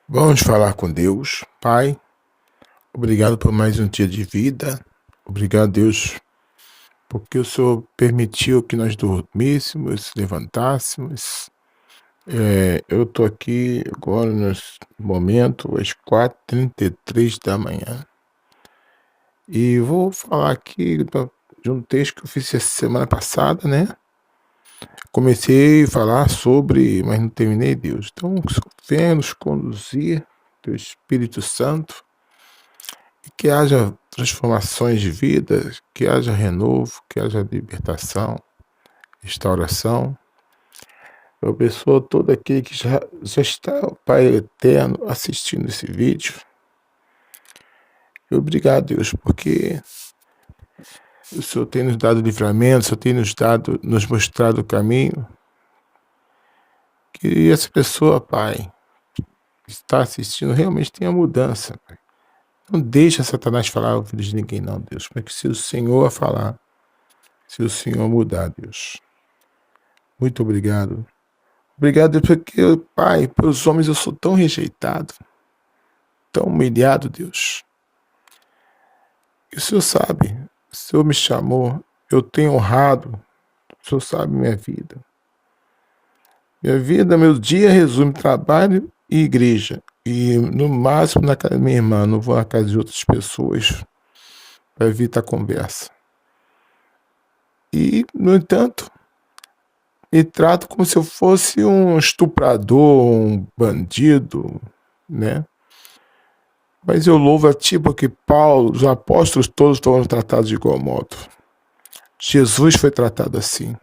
Vamos falar com Deus. Pai, obrigado por mais um dia de vida. Obrigado, Deus, porque o Senhor permitiu que nós dormíssemos, levantássemos. Eu estou aqui agora, nesse momento, às 4h33 da manhã. E vou falar aqui de um texto que eu fiz essa semana passada, né? Comecei a falar sobre, mas não terminei, Deus. Então, venha nos conduzir, Teu Espírito Santo, e que haja transformações de vida, que haja renovo, que haja libertação, restauração. Eu abençoo todo aquele que já está, Pai eterno, assistindo esse vídeo. E obrigado, Deus, porque o Senhor tem nos dado livramento, o Senhor tem nos mostrado o caminho. Que essa pessoa, Pai, que está assistindo, realmente tenha mudança, Pai. Não deixa Satanás falar ao ouvido de ninguém, não, Deus. Porque se o Senhor falar, se o Senhor mudar, Deus. Muito obrigado. Obrigado porque, Pai, pelos homens eu sou tão rejeitado, tão humilhado, Deus. E o Senhor sabe, o Senhor me chamou, eu tenho honrado, o Senhor sabe minha vida. Minha vida, meu dia resume trabalho e igreja. E no máximo na casa da minha irmã, não vou na casa de outras pessoas para evitar conversa. E, no entanto, me trato como se eu fosse um estuprador, um bandido, né? Mas eu louvo a Ti porque Paulo, os apóstolos todos foram tratados de igual modo. Jesus foi tratado assim.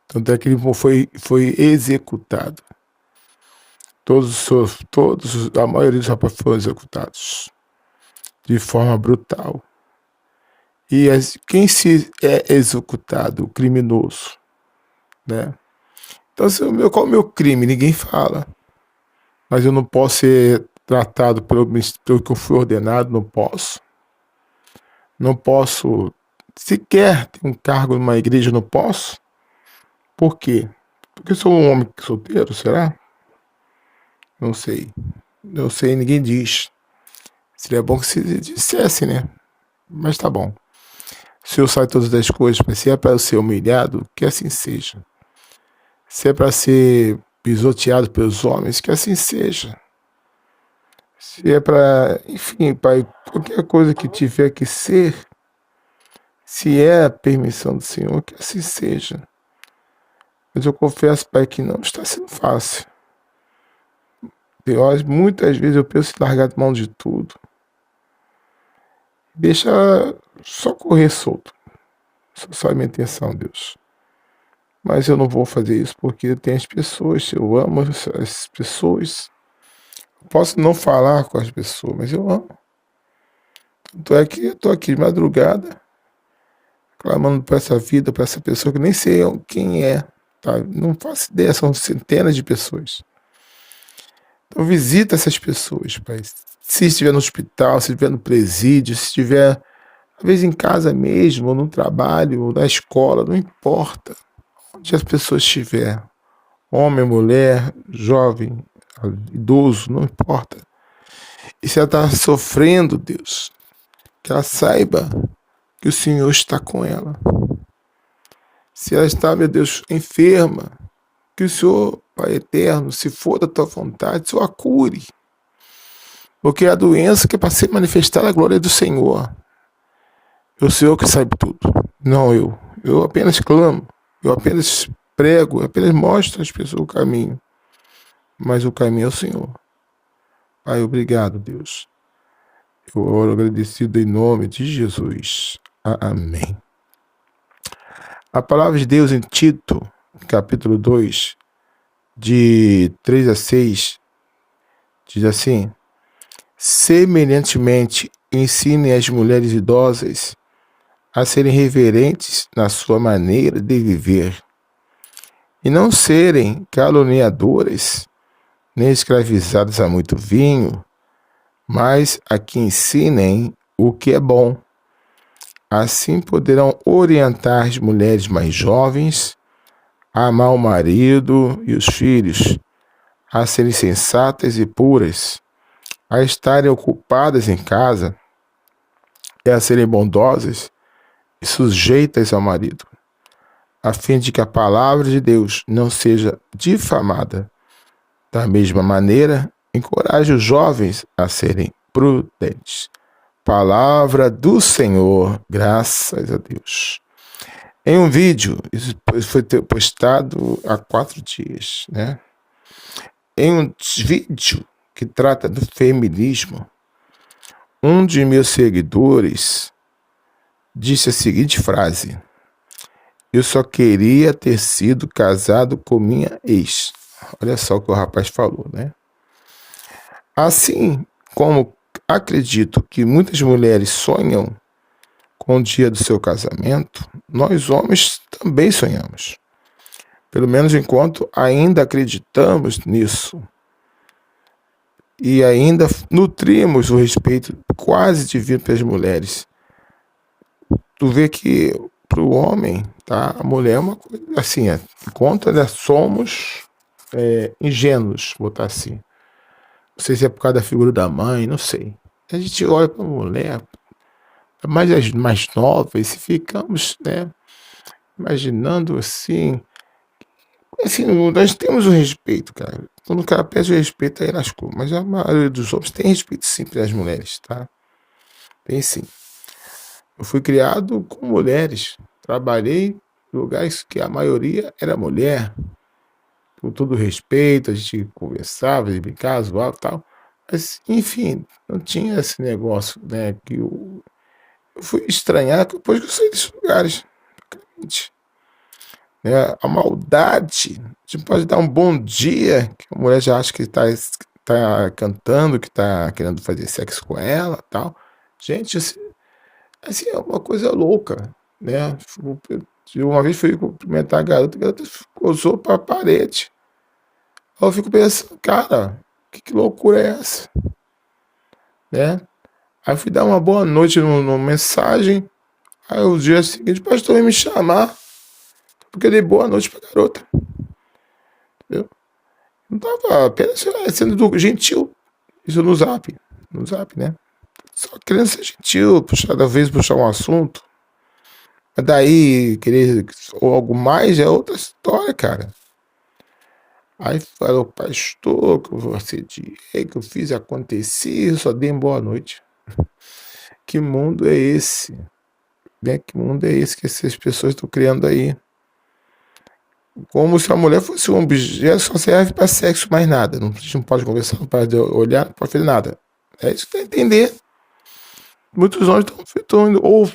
Tanto é que ele foi executado. A maioria dos apóstolos foram executados de forma brutal. E quem se é executado? O criminoso, né? Então, qual é o meu crime? Ninguém fala. Mas eu não posso ser tratado pelo que eu fui ordenado, não posso. Não posso sequer ter um cargo numa igreja, não posso. Por quê? Porque eu sou um homem solteiro, será? Não sei. Não sei, ninguém diz. Seria bom que se dissesse, né? Mas tá bom. Se eu saio todas as coisas, mas se é para eu ser humilhado, que assim seja. Se é para ser pisoteado pelos homens, que assim seja. Se é para, enfim, Pai, qualquer coisa que tiver que ser, se é a permissão do Senhor, que assim seja. Mas eu confesso, Pai, que não está sendo fácil. Deus, muitas vezes eu penso em largar de mão de tudo. Deixa só correr solto. Essa é só a minha intenção, Deus. Mas eu não vou fazer isso porque tem as pessoas, eu amo as pessoas. Eu posso não falar com as pessoas, mas eu amo. Tanto é que eu tô aqui de madrugada, clamando para essa vida, para essa pessoa que nem sei quem é, tá? Não faço ideia, são centenas de pessoas. Então visita essas pessoas, Pai. Se estiver no hospital, se estiver no presídio, se estiver, às vezes em casa mesmo, ou no trabalho, ou na escola, não importa. Onde as pessoas estiver, homem, mulher, jovem, idoso, não importa. E se ela está sofrendo, Deus, que ela saiba que o Senhor está com ela. Se ela está, meu Deus, enferma, que o Senhor, Pai eterno, se for da tua vontade, o Senhor a cure. Porque a doença que é para ser manifestada a glória do Senhor. É o Senhor que sabe tudo, não eu. Eu apenas clamo, eu apenas prego, eu apenas mostro às pessoas o caminho. Mas o caminho é o Senhor. Pai, obrigado, Deus. Eu oro agradecido em nome de Jesus. Amém. A palavra de Deus em Tito, capítulo 2, de 3 a 6, diz assim: semelhantemente, ensinem as mulheres idosas a serem reverentes na sua maneira de viver, e não serem caluniadoras, nem escravizadas a muito vinho, mas a que ensinem o que é bom. Assim poderão orientar as mulheres mais jovens a amar o marido e os filhos, a serem sensatas e puras, a estarem ocupadas em casa e a serem bondosas e sujeitas ao marido, a fim de que a palavra de Deus não seja difamada. Da mesma maneira, encoraje os jovens a serem prudentes. Palavra do Senhor, graças a Deus. Em um vídeo, isso foi postado há 4 dias, né? Em um vídeo que trata do feminismo, um de meus seguidores disse a seguinte frase: eu só queria ter sido casado com minha ex. Olha só o que o rapaz falou, né? Assim como acredito que muitas mulheres sonham com o dia do seu casamento, nós homens também sonhamos. Pelo menos enquanto ainda acreditamos nisso. E ainda nutrimos o respeito quase divino pelas mulheres. Tu vê que para o homem, tá? A mulher é uma coisa assim, contra, né? Somos ingênuos, botar assim. Não sei se é por causa da figura da mãe, não sei. A gente olha para a mulher, mais as mais novas, e ficamos, né, imaginando assim, nós temos o respeito, cara. Quando o cara pede o respeito, aí lascou. Mas a maioria dos homens tem respeito sim pelas mulheres, tá? Tem sim. Eu fui criado com mulheres. Trabalhei em lugares que a maioria era mulher. Com todo respeito, a gente conversava, brincava, zoava e tal. Mas, enfim, não tinha esse negócio, né? Que eu fui estranhar depois que eu saí desses lugares. Né? A maldade. A gente pode dar um bom dia, que a mulher já acha que está cantando, que está querendo fazer sexo com ela tal. Gente, assim é uma coisa louca, né? Uma vez fui cumprimentar a garota gozou para a parede. Eu fico pensando, cara, que loucura é essa? Né? Aí fui dar uma boa noite numa mensagem. Aí o dia seguinte, o pastor veio me chamar, porque eu dei boa noite pra garota. Entendeu? Não tava apenas sendo gentil. Isso no zap. No zap, né? Só querendo ser gentil, puxar um assunto. Mas daí, querer ou algo mais é outra história, cara. Aí falou, pastor, que eu vou assediei, que eu fiz acontecer, só dei boa noite. Que mundo é esse? Né? Que mundo é esse que essas pessoas estão criando aí? Como se a mulher fosse um objeto, só serve para sexo, mais nada. A gente não pode conversar, não pode olhar, não pode fazer nada. É isso que tem que entender. Muitos homens estão ou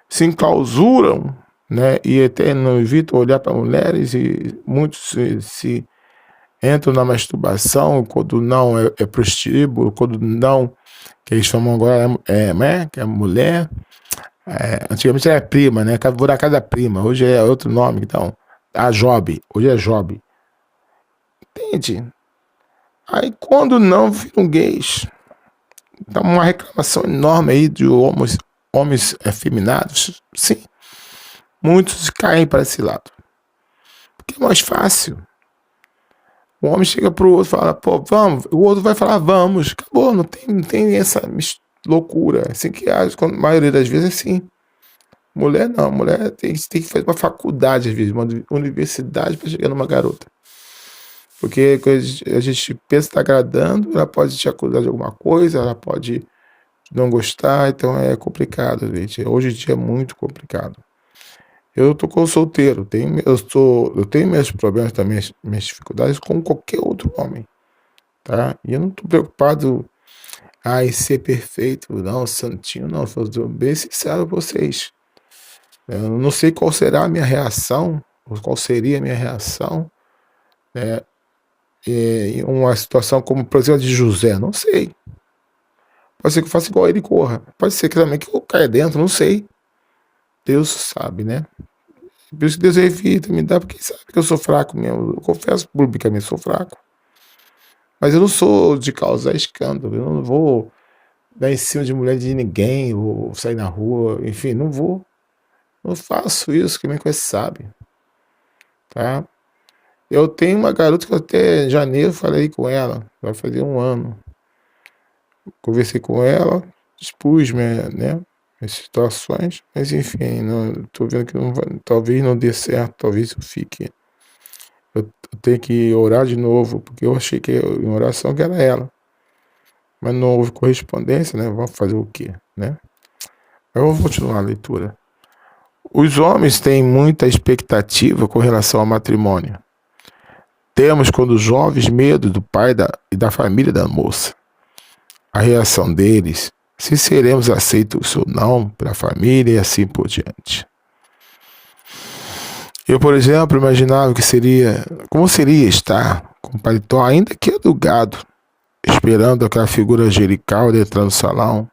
se enclausuram, né, e até não evitam olhar para mulheres, e muitos se entram na masturbação, quando não é prostíbulo, quando não, que eles chamam agora que é mulher. Antigamente era prima, né? Vou da casa prima, hoje é outro nome, então. A Job, hoje é Job. Entende? Aí quando não viram gays, dá uma reclamação enorme aí de homens afeminados. Sim, muitos caem para esse lado. Porque é mais fácil. O homem chega pro outro e fala, pô, vamos. O outro vai falar, vamos. Acabou, não tem essa loucura. Assim que a maioria das vezes é assim. Mulher não, mulher tem que fazer uma faculdade, às vezes, uma universidade para chegar numa garota. Porque a gente pensa que está agradando, ela pode te acusar de alguma coisa, ela pode não gostar, então é complicado, gente. Hoje em dia é muito complicado. Eu tô com solteiro, eu tenho meus problemas também, minhas dificuldades com qualquer outro homem, tá? E eu não tô preocupado em ser perfeito, não, santinho, não. Eu bem sincero a vocês. Eu não sei qual será a minha reação, ou qual seria a minha reação, né? Em uma situação como, por exemplo, de José, não sei. Pode ser que eu faça igual ele e corra. Pode ser que também que eu caia dentro, não sei. Deus sabe, né? Por isso que Deus evita me dá, porque sabe que eu sou fraco mesmo. Eu confesso publicamente, sou fraco. Mas eu não sou de causar escândalo. Eu não vou dar em cima de mulher de ninguém, ou sair na rua, enfim, não vou. Não faço isso, quem me conhece sabe. Tá? Eu tenho uma garota que até janeiro falei com ela, vai fazer 1 ano. Conversei com ela, expus né, as situações, mas enfim, não, tô vendo que não vai, talvez não dê certo, talvez eu fique. Eu tenho que orar de novo, porque eu achei que em oração que era ela. Mas não houve correspondência, né? Vamos fazer o quê, né? Mas vamos continuar a leitura. Os homens têm muita expectativa com relação ao matrimônio. Temos, quando jovens, medo do pai e da família da moça. A reação deles, se seremos aceitos ou não pela família e assim por diante. Eu, por exemplo, imaginava como seria estar com o paletó ainda que alugado, esperando aquela figura angelical entrar no salão,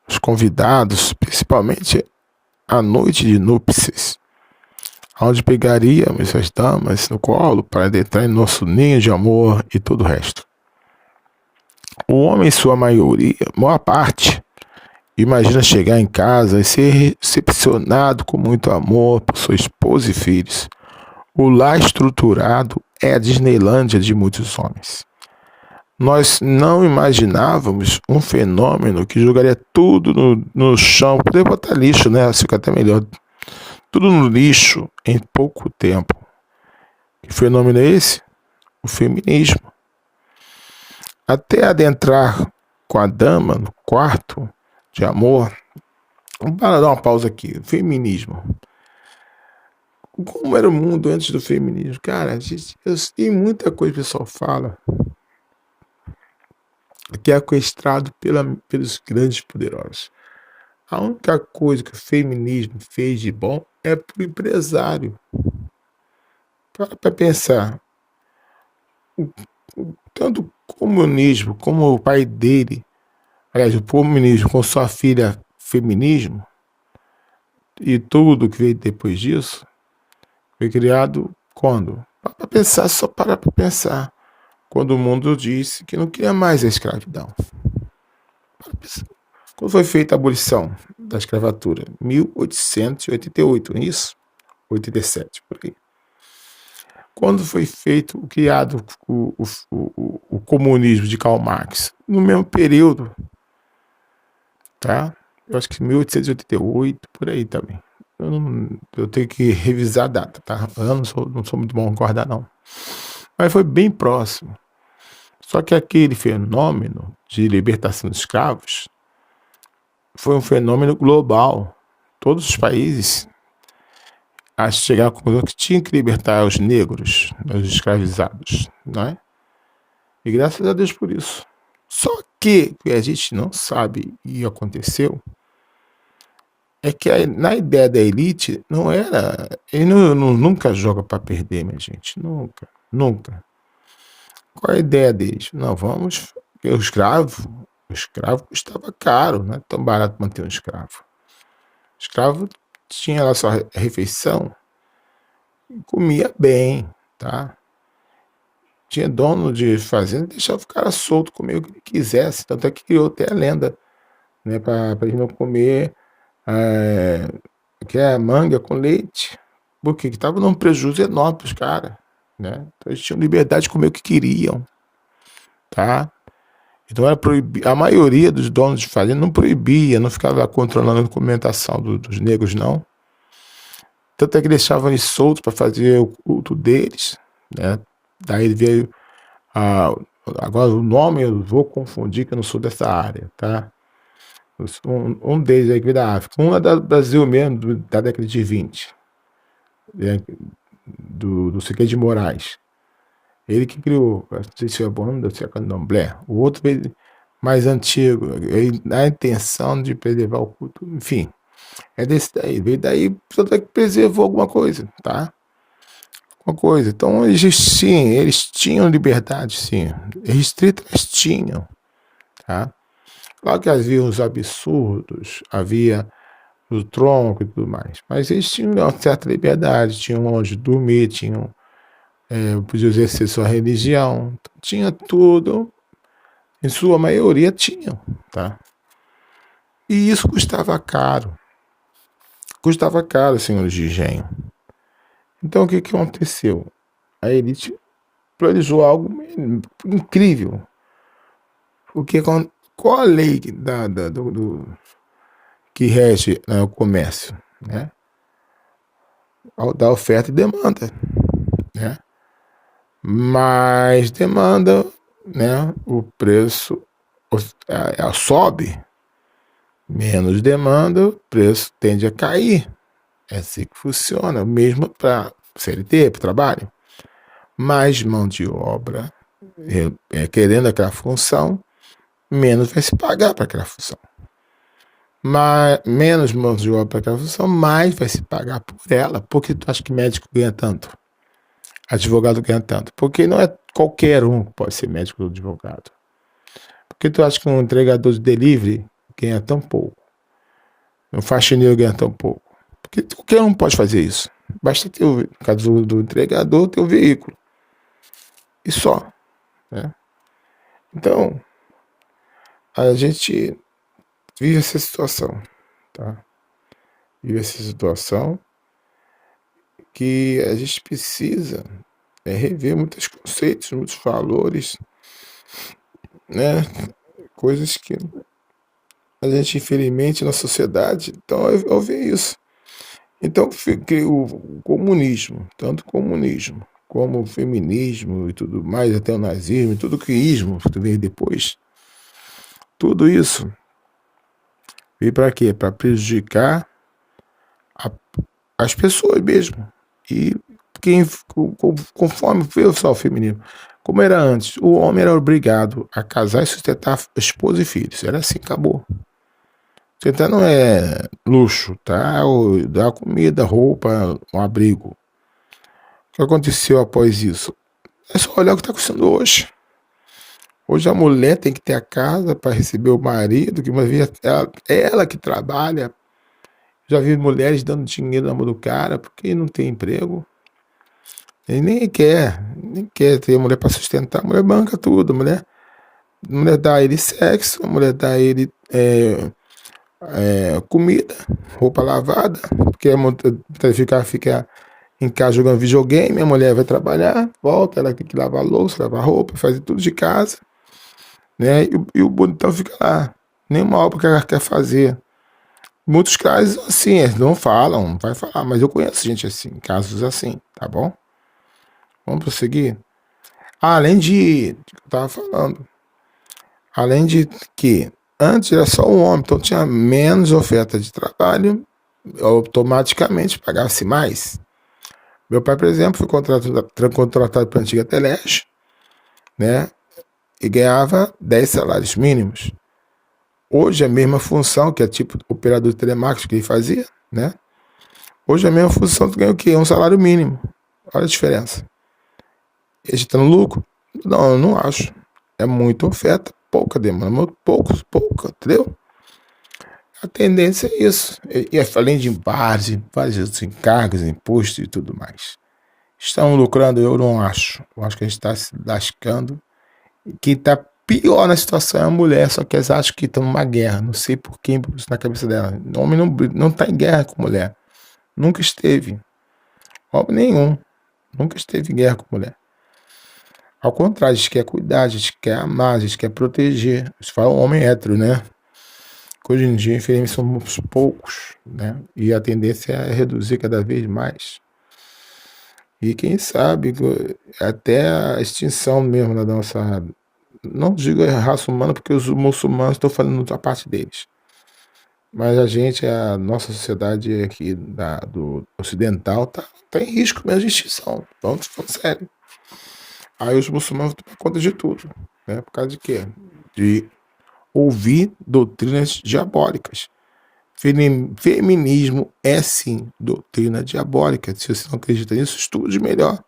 os convidados, principalmente a noite de núpcias, onde pegaríamos as damas no colo para adentrar em nosso ninho de amor e todo o resto. O homem, em sua maioria, maior parte, imagina chegar em casa e ser recepcionado com muito amor por sua esposa e filhos. O lar estruturado é a Disneylândia de muitos homens. Nós não imaginávamos um fenômeno que jogaria tudo no chão, poderia botar lixo, né? Fica até melhor. Tudo no lixo em pouco tempo. Que fenômeno é esse? O feminismo. Até adentrar com a dama no quarto de amor. Vamos dar uma pausa aqui. Feminismo. Como era o mundo antes do feminismo? Cara, tem muita coisa que o pessoal fala que é orquestrado pelos grandes poderosos. A única coisa que o feminismo fez de bom é para o empresário. Para pensar, tanto o comunismo como o pai dele, aliás, o comunismo com sua filha feminismo, e tudo que veio depois disso, foi criado quando? Para pensar, só para pensar. Quando o mundo disse que não queria mais a escravidão. Quando foi feita a abolição da escravatura? 1888, não é isso? 87, por aí. Quando foi criado o comunismo de Karl Marx? No mesmo período, tá? Eu acho que 1888, por aí também. Eu tenho que revisar a data, tá? Eu não sou muito bom em guardar, não. Mas foi bem próximo. Só que aquele fenômeno de libertação dos escravos foi um fenômeno global. Todos os países chegaram à conclusão que tinham que libertar os negros, os escravizados, não é? E graças a Deus por isso. Só que o que a gente não sabe e aconteceu é que na ideia da elite não era. Ele nunca joga para perder, minha gente. Nunca, nunca. Qual é a ideia deles? Não, vamos. O escravo custava caro, não é tão barato manter um escravo. O escravo tinha lá sua refeição e comia bem, tá? Tinha dono de fazenda, deixava o cara solto, comer o que ele quisesse. Tanto é que criou até a lenda, né? Para ele não comer que é manga com leite. Porque estava num prejuízo enorme para os caras, né? Então eles tinham liberdade de comer o que queriam, tá? Então era proibido. A maioria dos donos de fazenda não proibia, não ficava controlando a documentação dos negros, não. Tanto é que deixavam eles soltos para fazer o culto deles, né? Daí veio agora o nome eu vou confundir, que eu não sou dessa área, tá? Um deles aí que veio da África, um é do Brasil mesmo, da década de 20, né? do Siqueira de Moraes. Ele que criou, não sei se é bom, não sei se é candomblé. O outro veio mais antigo, a intenção de preservar o culto, enfim, é desse daí. Veio daí, tanto é que preservou alguma coisa, tá? Uma coisa. Então eles tinham liberdade, sim. Restrita, eles tinham, tá? Claro que havia os absurdos, havia o tronco e tudo mais, mas eles tinham uma certa liberdade, tinham onde dormir, podiam exercer sua religião, tinha tudo, em sua maioria tinham, tá? E isso custava caro, senhores de engenho. Então o que aconteceu? A elite planejou algo incrível. Porque qual a lei que rege, né, o comércio? Né? Da oferta e demanda. Né? Mais demanda, né, o preço sobe. Menos demanda, o preço tende a cair. É assim que funciona, mesmo para CLT, para o trabalho. Mais mão de obra querendo aquela função, menos vai se pagar para aquela função. Menos mão de obra para aquela função, mais vai se pagar por ela. Por que tu acha que médico ganha tanto? Advogado ganha tanto? Porque não é qualquer um que pode ser médico ou advogado. Por que tu acha que um entregador de delivery ganha tão pouco? Um faxineiro ganha tão pouco? Porque qualquer um pode fazer isso. Basta ter, no caso do entregador, ter o veículo. E só. Né? Então, a gente vive essa situação. Tá? Vive essa situação que a gente precisa rever muitos conceitos, muitos valores, né? Coisas que a gente, infelizmente, na sociedade, então eu vejo isso. Então, o comunismo, tanto o comunismo como o feminismo e tudo mais, até o nazismo, tudo que ismo que veio depois, tudo isso veio para quê? Para prejudicar as pessoas mesmo. E conforme veio só o feminismo, como era antes, o homem era obrigado a casar e sustentar esposa e filhos. Era assim, acabou. Sustentar não é luxo, tá? Ou dar comida, roupa, um abrigo. O que aconteceu após isso? É só olhar o que está acontecendo hoje. Hoje a mulher tem que ter a casa para receber o marido, que uma vez ela que trabalha. Já vi mulheres dando dinheiro na mão do cara porque não tem emprego. Ele nem quer ter mulher para sustentar. A mulher banca tudo. A mulher dá a ele sexo, a mulher dá a ele comida, roupa lavada, porque fica em casa jogando videogame, a mulher vai trabalhar, volta, ela tem que lavar louça, lavar roupa, fazer tudo de casa, né? E o bonitão fica lá, nenhuma obra que ela quer fazer. Muitos casos assim, eles não falam, não vai falar, mas eu conheço gente assim, casos assim, tá bom? Vamos prosseguir? Além de, eu tava falando, além de que antes era só um homem, então tinha menos oferta de trabalho, automaticamente pagava-se mais. Meu pai, por exemplo, foi contratado para a antiga Teleste, né? E ganhava 10 salários mínimos. Hoje a mesma função, que é tipo operador de telemarketing que ele fazia, né? Hoje a mesma função, tu ganha o quê? Um salário mínimo. Olha a diferença. Ele está no lucro? Não, eu não acho. É muita oferta, pouca demanda, pouca, entendeu? A tendência é isso. E além de vários encargos, impostos e tudo mais. Estão lucrando? Eu não acho. Eu acho que a gente está se lascando. E quem está pior na situação é a mulher, só que eles acham que estão numa guerra. Não sei por que isso na cabeça dela. O homem não está em guerra com mulher. Nunca esteve. Homem nenhum. Nunca esteve em guerra com mulher. Ao contrário, a gente quer cuidar, a gente quer amar, a gente quer proteger. A gente fala homem hétero, né? Hoje em dia, infelizmente, somos poucos, né? E a tendência é reduzir cada vez mais. E quem sabe, até a extinção mesmo da nossa... Não digo a raça humana, porque os muçulmanos estão falando a parte deles. Mas a gente, a nossa sociedade aqui do ocidental, tá em risco mesmo de extinção. Vamos falar sério. Aí os muçulmanos tomam conta de tudo. Né? Por causa de quê? De ouvir doutrinas diabólicas. Feminismo é sim doutrina diabólica. Se você não acredita nisso, estude melhor.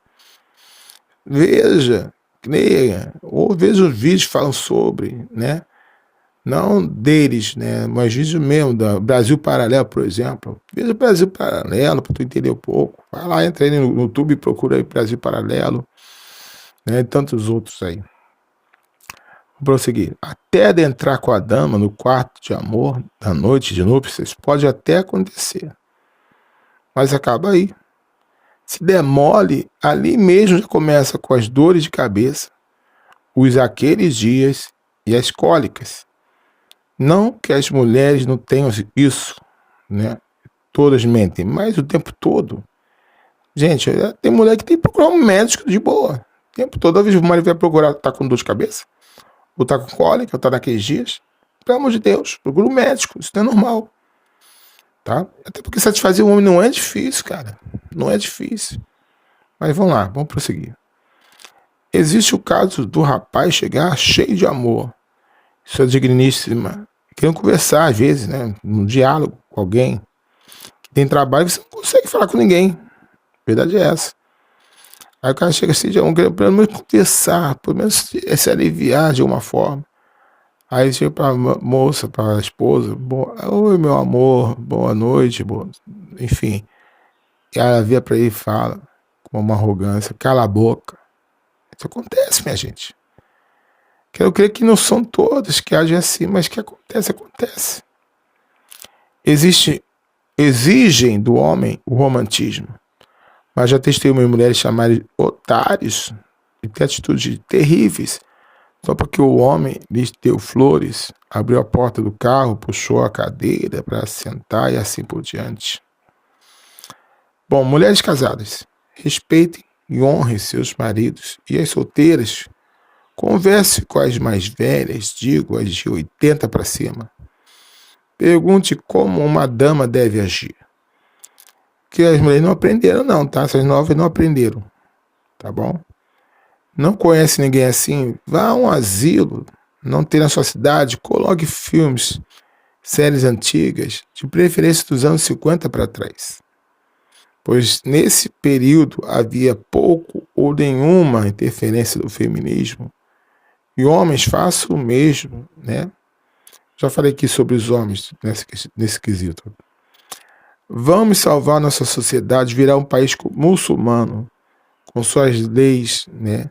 Veja, leia, ou veja os vídeos que falam sobre, né? Não deles, né? Mas vídeos mesmo, do Brasil Paralelo, por exemplo. Veja o Brasil Paralelo para tu entender um pouco. Vai lá, entra aí no YouTube e procura aí Brasil Paralelo, né? E tantos outros aí. Vou prosseguir. Até adentrar com a dama no quarto de amor da noite de núpcias pode até acontecer. Mas acaba aí. Se der mole, ali mesmo já começa com as dores de cabeça, os aqueles dias e as cólicas. Não que as mulheres não tenham isso, né? Todas mentem, mas o tempo todo. Gente, tem mulher que tem que procurar um médico de boa. O tempo todo, às vezes o marido vai procurar, tá com dor de cabeça, ou tá com cólica, ou tá naqueles dias. Pelo amor de Deus, procura um médico, isso não é normal. Tá? Até porque satisfazer o homem não é difícil, cara. Não é difícil. Mas vamos lá, vamos prosseguir. Existe o caso do rapaz chegar cheio de amor, sua digníssima, querendo conversar às vezes, né? Num diálogo com alguém que tem trabalho, você não consegue falar com ninguém. A verdade é essa. Aí o cara chega assim, querendo pelo menos conversar, pelo menos se aliviar de alguma forma. Aí chega pra moça, pra esposa, oi meu amor, boa noite, enfim. E ela vira pra ele e fala, com uma arrogância, cala a boca. Isso acontece, minha gente. Quero crer que não são todos que agem assim, mas que acontece. Exigem do homem o romantismo. Mas já testemunhei mulheres chamarem otários e ter atitudes terríveis, só porque o homem lhes deu flores, abriu a porta do carro, puxou a cadeira para sentar e assim por diante. Bom, mulheres casadas, respeitem e honrem seus maridos, e as solteiras, converse com as mais velhas, digo as de 80 para cima. Pergunte como uma dama deve agir. Que as mulheres não aprenderam não, tá? Essas novas não aprenderam, tá bom? Não conhece ninguém assim? Vá a um asilo, não tem na sua cidade, coloque filmes, séries antigas, de preferência dos anos 50 para trás. Pois nesse período havia pouco ou nenhuma interferência do feminismo. E homens façam o mesmo, né? Já falei aqui sobre os homens nesse quesito. Vamos salvar nossa sociedade, virar um país muçulmano, com suas leis, né,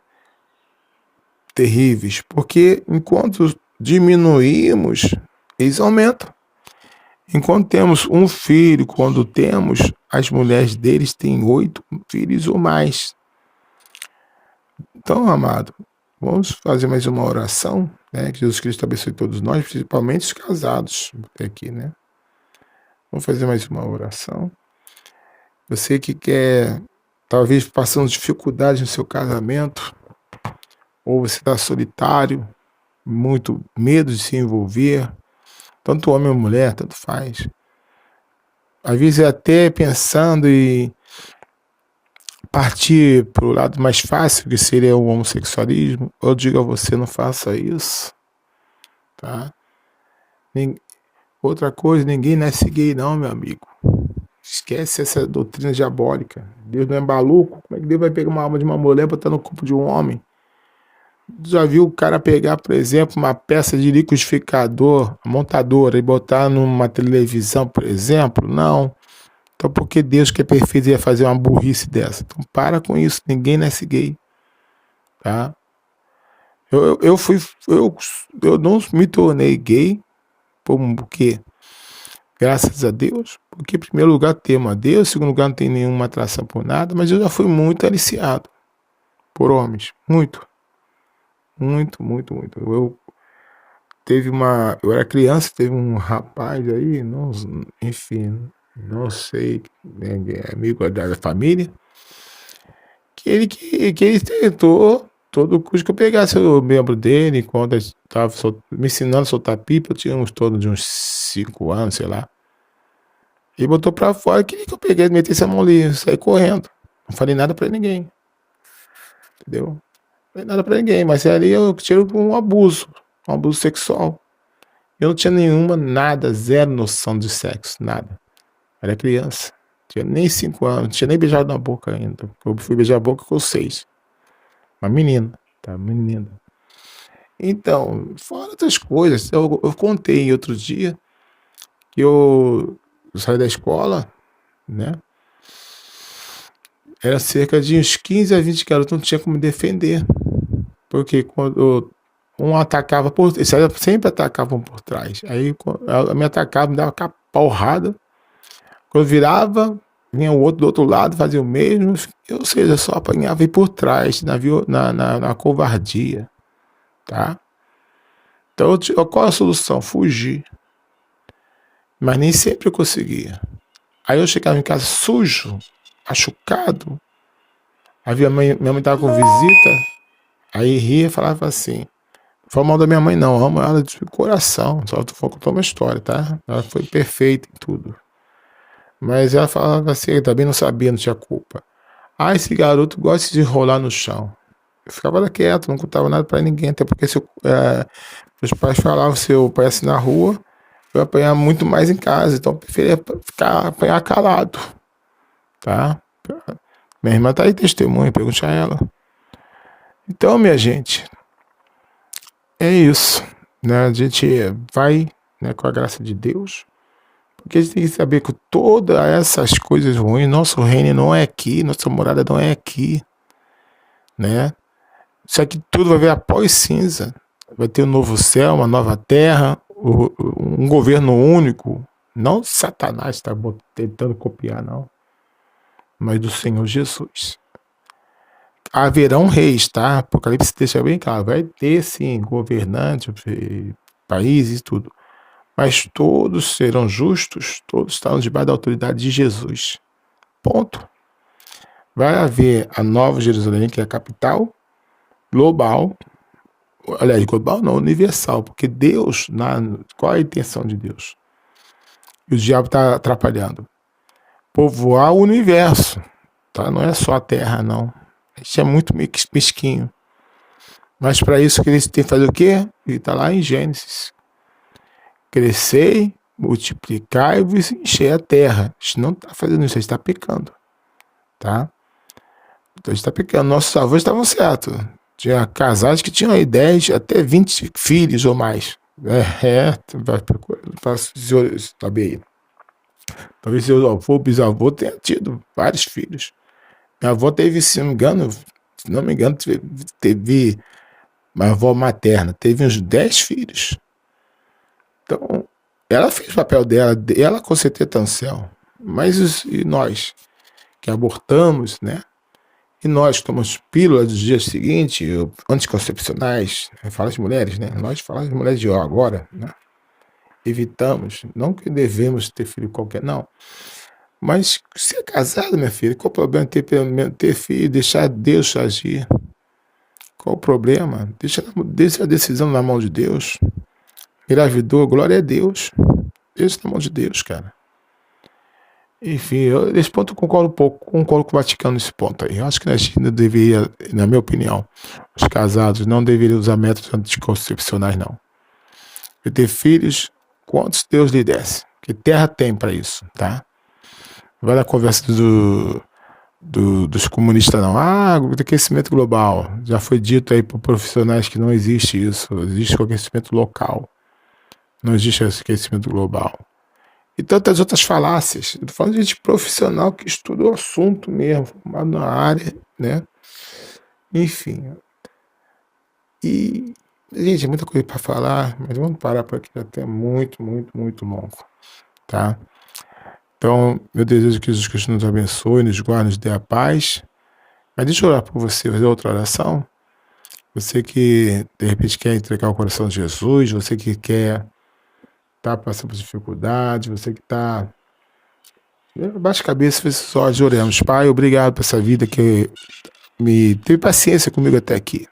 terríveis, porque enquanto diminuímos, eles aumentam. Enquanto temos um filho, quando temos, as mulheres deles têm 8 filhos ou mais. Então, amado, vamos fazer mais uma oração, né? Que Jesus Cristo abençoe todos nós, principalmente os casados aqui, né? Vamos fazer mais uma oração. Você que quer, talvez passando dificuldades no seu casamento, ou você está solitário, muito medo de se envolver, tanto homem ou mulher, tanto faz. Às vezes até pensando em partir para o lado mais fácil, que seria o homossexualismo, eu digo a você, não faça isso, tá? Outra coisa, ninguém nasce gay não, meu amigo. Esquece essa doutrina diabólica. Deus não é maluco? Como é que Deus vai pegar uma alma de uma mulher e botar no corpo de um homem? Já viu o cara pegar, por exemplo, uma peça de liquidificador, a montadora, e botar numa televisão, por exemplo? Não. Então por que Deus, que é perfeito, ia fazer uma burrice dessa? Então para com isso, ninguém nasce gay. Tá? Eu não me tornei gay, por quê? Graças a Deus, porque em primeiro lugar temo a Deus, em segundo lugar não tem nenhuma atração por nada, mas eu já fui muito aliciado por homens, muito. Eu era criança, teve um rapaz aí, não sei, amigo da família, que ele tentou todo custo que eu pegasse o membro dele, quando ele estava me ensinando a soltar pipa, eu tinha uns torno de uns 5 anos, sei lá. Ele botou pra fora, queria que eu peguei, metesse a mão ali, saí correndo. Não falei nada pra ninguém. Entendeu? Não falei nada pra ninguém, mas ali eu tiro um abuso sexual. Eu não tinha nada, zero noção de sexo, nada. Era criança. Tinha nem 5 anos, não tinha nem beijado na boca ainda. Eu fui beijar a boca com 6. Uma menina, tá? Menina. Então, fora outras coisas, eu contei outro dia que eu saí da escola, né? Era cerca de uns 15 a 20 garotos, não tinha como me defender. Porque quando um atacava eles sempre atacavam por trás. Aí me atacava, me dava uma porrada. Quando eu virava, vinha o outro do outro lado, fazia o mesmo, ou seja, só apanhava e por trás, na covardia, tá? Então, qual a solução? Fugir. Mas nem sempre eu conseguia. Aí eu chegava em casa sujo, machucado. Aí minha mãe estava com visita, aí ria e falava assim: não foi mal da minha mãe, não, amo ela de coração. Só tô contando uma história, tá? Ela foi perfeita em tudo. Mas ela falava assim, eu também não sabia, não tinha culpa. Ah, esse garoto gosta de rolar no chão. Eu ficava quieto, não contava nada pra ninguém, até porque meus pais falavam, se eu apanhasse na rua, eu ia apanhar muito mais em casa, então eu preferia apanhar calado, tá? Minha irmã tá aí testemunha, pergunte a ela. Então, minha gente, é isso, né? A gente vai, né, com a graça de Deus, porque a gente tem que saber que todas essas coisas ruins, nosso reino não é aqui, nossa morada não é aqui, né? Isso aqui tudo vai vir após cinza. Vai ter um novo céu, uma nova terra, um governo único. Não Satanás está tentando copiar, não. Mas do Senhor Jesus. Haverão reis, tá? Apocalipse deixa bem claro. Vai ter, sim, governantes, países e tudo. Mas todos serão justos, todos estarão debaixo da autoridade de Jesus. Ponto. Vai haver a Nova Jerusalém, que é a capital global. Aliás, global não, universal, porque Deus, qual é a intenção de Deus? E o diabo está atrapalhando. Povoar o universo, tá? Não é só a terra, não. Isso é muito mesquinho. Mas para isso que ele tem que fazer o quê? Ele está lá em Gênesis. Crescei, multiplicai e vos encher a terra. A gente não está fazendo isso, a gente está pecando. Tá? Então a gente está pecando. Nossos avós estavam certos. Tinha casais que tinham aí 10, até 20 filhos ou mais. Para saber aí. Talvez seu avô, bisavô tenha tido vários filhos. Minha avó teve, se não me engano, teve minha avó materna, teve uns 10 filhos. Então, ela fez o papel dela, ela com certeza está no céu. Mas e nós, que abortamos, né? E nós que tomamos pílulas dos dias seguintes, anticoncepcionais, fala as mulheres, né? Nós falamos de mulheres de agora, né? Evitamos, não que devemos ter filho qualquer, não. Mas se é casado, minha filha, qual o problema ter filho, deixar Deus agir? Qual o problema? Deixa a decisão na mão de Deus. Engravidou, glória a Deus. Deixa na mão de Deus, cara. Enfim, nesse ponto eu concordo um pouco, concordo com o Vaticano nesse ponto aí. Eu acho que a China deveria, na minha opinião, os casados não deveriam usar métodos anticoncepcionais, não. E ter filhos, quantos Deus lhe desse. Que terra tem para isso, tá? Vai na conversa dos comunistas, não. Aquecimento global. Já foi dito aí por profissionais que não existe isso. Existe o aquecimento local. Não existe esse aquecimento global. E tantas outras falácias. Estou falando de gente profissional que estuda o assunto mesmo, formado na área, né? Enfim. E, gente, é muita coisa para falar, mas vamos parar por aqui até muito, muito, muito longo, tá? Então, meu desejo é que Jesus Cristo nos abençoe, nos guarde, nos dê a paz. Mas deixa eu orar por você, fazer outra oração. Você que, de repente, quer entregar o coração de Jesus, você que quer estar passando por dificuldade, você que está... Baixa a cabeça, fecha os olhos, oremos. Pai, obrigado por essa vida que me teve paciência comigo até aqui.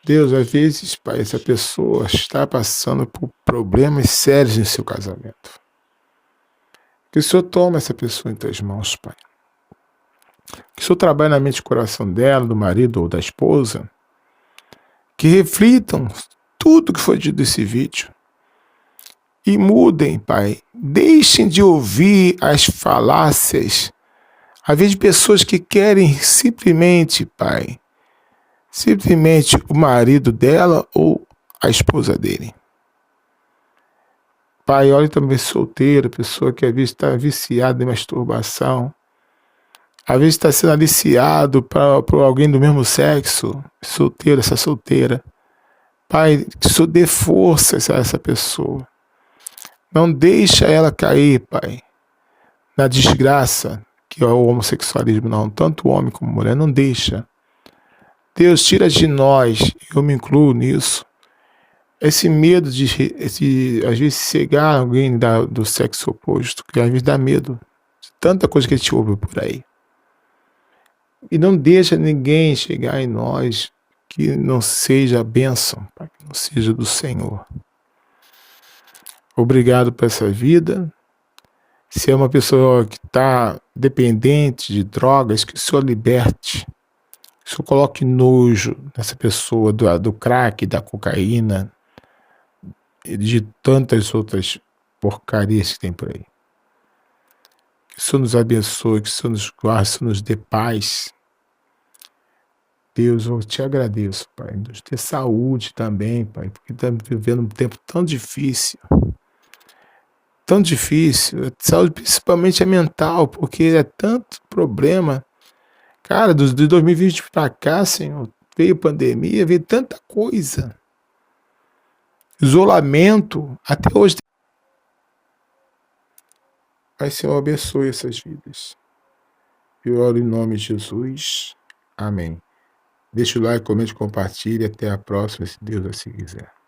Deus, às vezes, Pai, essa pessoa está passando por problemas sérios em seu casamento. Que o Senhor tome essa pessoa em tuas mãos, Pai. Que o Senhor trabalhe na mente e coração dela, do marido ou da esposa. Que reflitam tudo que foi dito nesse vídeo. E mudem, Pai. Deixem de ouvir as falácias. Às vezes, pessoas que querem simplesmente, Pai, simplesmente o marido dela ou a esposa dele. Pai, olha também solteiro, pessoa que às vezes está viciada em masturbação. Às vezes está sendo aliciado por alguém do mesmo sexo. Solteiro, essa solteira. Pai, que o Senhor dê força a essa pessoa. Não deixa ela cair, Pai. na desgraça, que é o homossexualismo, não. Tanto o homem como a mulher, não deixa. Deus, tira de nós, eu me incluo nisso, esse medo de, às vezes, cegar alguém do sexo oposto, que às vezes dá medo. Tanta coisa que a gente ouve por aí. E não deixa ninguém chegar em nós que não seja a bênção, que não seja do Senhor. Obrigado por essa vida. Se é uma pessoa que está dependente de drogas, que o Senhor liberte. Que o Senhor coloque nojo nessa pessoa do crack, da cocaína e de tantas outras porcarias que tem por aí. Que o Senhor nos abençoe, que o Senhor nos guarde, que o Senhor nos dê paz. Deus, eu te agradeço, Pai, nos dê saúde também, Pai, porque estamos vivendo um tempo tão difícil. Tão difícil. Saúde principalmente é mental, porque é tanto problema. Cara, de 2020 para cá, Senhor, veio pandemia, veio tanta coisa. Isolamento, até hoje. Pai, Senhor, abençoe essas vidas. Eu oro em nome de Jesus. Amém. Deixa o like, comente, compartilhe. Até a próxima, se Deus assim quiser.